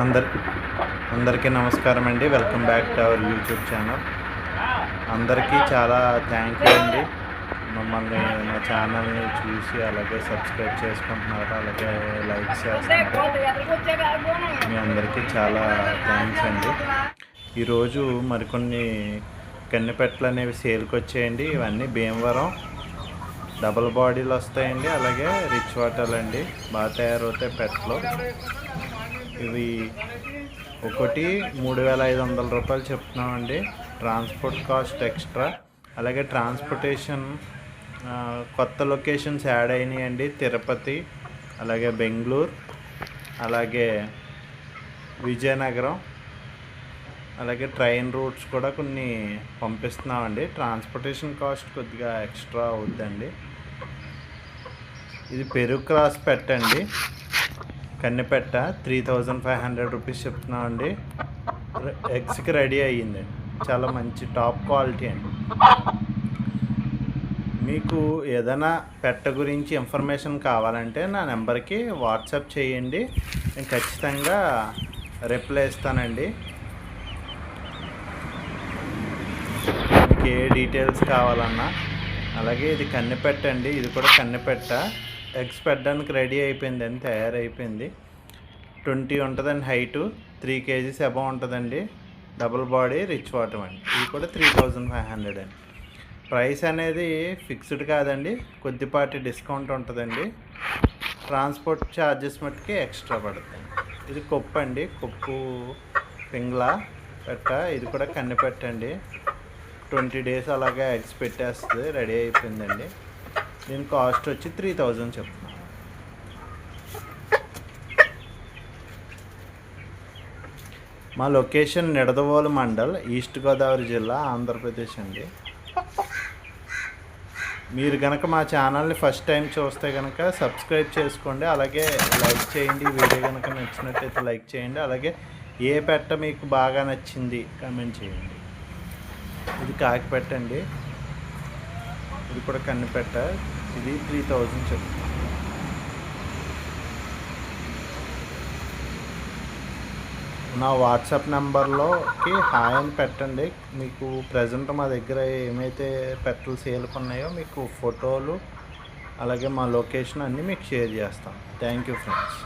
అందరి అందరికీ నమస్కారం అండి. Welcome back to our YouTube channel. అందరికీ చాలా థ్యాంక్ యూ అండి. మమ్మల్ని మా ఛానల్ని చూసి అలాగే సబ్స్క్రైబ్ చేసుకుంటున్నారు, అలాగే లైక్ చేస్తున్నారు. మీ అందరికీ చాలా థ్యాంక్స్ అండి. ఈరోజు మరికొన్ని కన్నెపెట్టలు అనేవి సేల్కి వచ్చాయండి. ఇవన్నీ భీమవరం డబుల్ బాడీలు వస్తాయండి, అలాగే రిచ్ వాటర్లు అండి. బాగా తయారవుతాయి పెట్టలు. ఇవి ఒకటి 3,500 రూపాయలు చెప్తున్నామండి. ట్రాన్స్పోర్ట్ కాస్ట్ ఎక్స్ట్రా, అలాగే ట్రాన్స్పోర్టేషన్ కొత్త లొకేషన్స్ యాడ్ అయినాయండి. తిరుపతి, అలాగే బెంగళూరు, అలాగే విజయనగరం, అలాగే ట్రైన్ రూట్స్ కూడా కొన్ని పంపిస్తున్నామండి. ట్రాన్స్పోర్టేషన్ కాస్ట్ కొద్దిగా ఎక్స్ట్రా అవుద్దండి. ఇది పెరుగు క్రాస్ పెట్టండి, కన్నెపెట్ట 3,500 రూపీస్ చెప్తున్నామండి. ఎగ్స్కి రెడీ అయ్యిందండి. చాలా మంచి టాప్ క్వాలిటీ అండి. మీకు ఏదైనా పెట్ట గురించి ఇన్ఫర్మేషన్ కావాలంటే నా నెంబర్కి వాట్సాప్ చేయండి, నేను ఖచ్చితంగా రిప్లై ఇస్తానండి. మీకు ఏ డీటెయిల్స్ కావాలన్నా. అలాగే ఇది కన్నెపెట్ట అండి, ఇది కూడా కన్నెపెట్ట. ఎగ్స్ పెట్టడానికి రెడీ అయిపోయిందండి, తయారైపోయింది. 20 ఉంటుందండి హైటు, 3 kgs అబౌవ్ ఉంటుందండి. డబుల్ బాడీ రిచ్ వాటర్ అండి. ఇది కూడా 3,500 అండి. ప్రైస్ అనేది ఫిక్స్డ్ కాదండి, కొద్దిపాటి డిస్కౌంట్ ఉంటుందండి. ట్రాన్స్పోర్ట్ ఛార్జెస్ మట్టుకి ఎక్స్ట్రా పడుతుంది. ఇది కొప్పు అండి, కొప్పు పింగ్లా పెట్ట. ఇది కూడా కన్నెపెట్టండి. 20 days అలాగే ఎగ్స్ పెట్టేస్తుంది, రెడీ అయిపోయిందండి. దీని కాస్ట్ వచ్చి 3,000 చెప్తున్నాను. మా లొకేషన్ నిడదవోలు మండల్, ఈస్ట్ గోదావరి జిల్లా, ఆంధ్రప్రదేశ్ అండి. మీరు కనుక మా ఛానల్ని ఫస్ట్ టైం చూస్తే కనుక సబ్స్క్రైబ్ చేసుకోండి, అలాగే లైక్ చేయండి. వీడియో కనుక నచ్చినట్టయితే లైక్ చేయండి, అలాగే ఏ పెట్ట మీకు బాగా నచ్చింది కామెంట్ చేయండి. ఇది కాకి పెట్టండి, ఇది కూడా కన్నెపెట్ట. ఇది 3,000 చెప్తాను. నా వాట్సాప్ నెంబర్లోకి హాయ్ అని పెట్టండి. మీకు ప్రజెంట్ మా దగ్గర ఏమైతే పెట్టలు సేల్కి ఉన్నాయో మీకు ఫోటోలు, అలాగే మా లొకేషన్ అన్నీ మీకు షేర్ చేస్తాం. Thank you friends.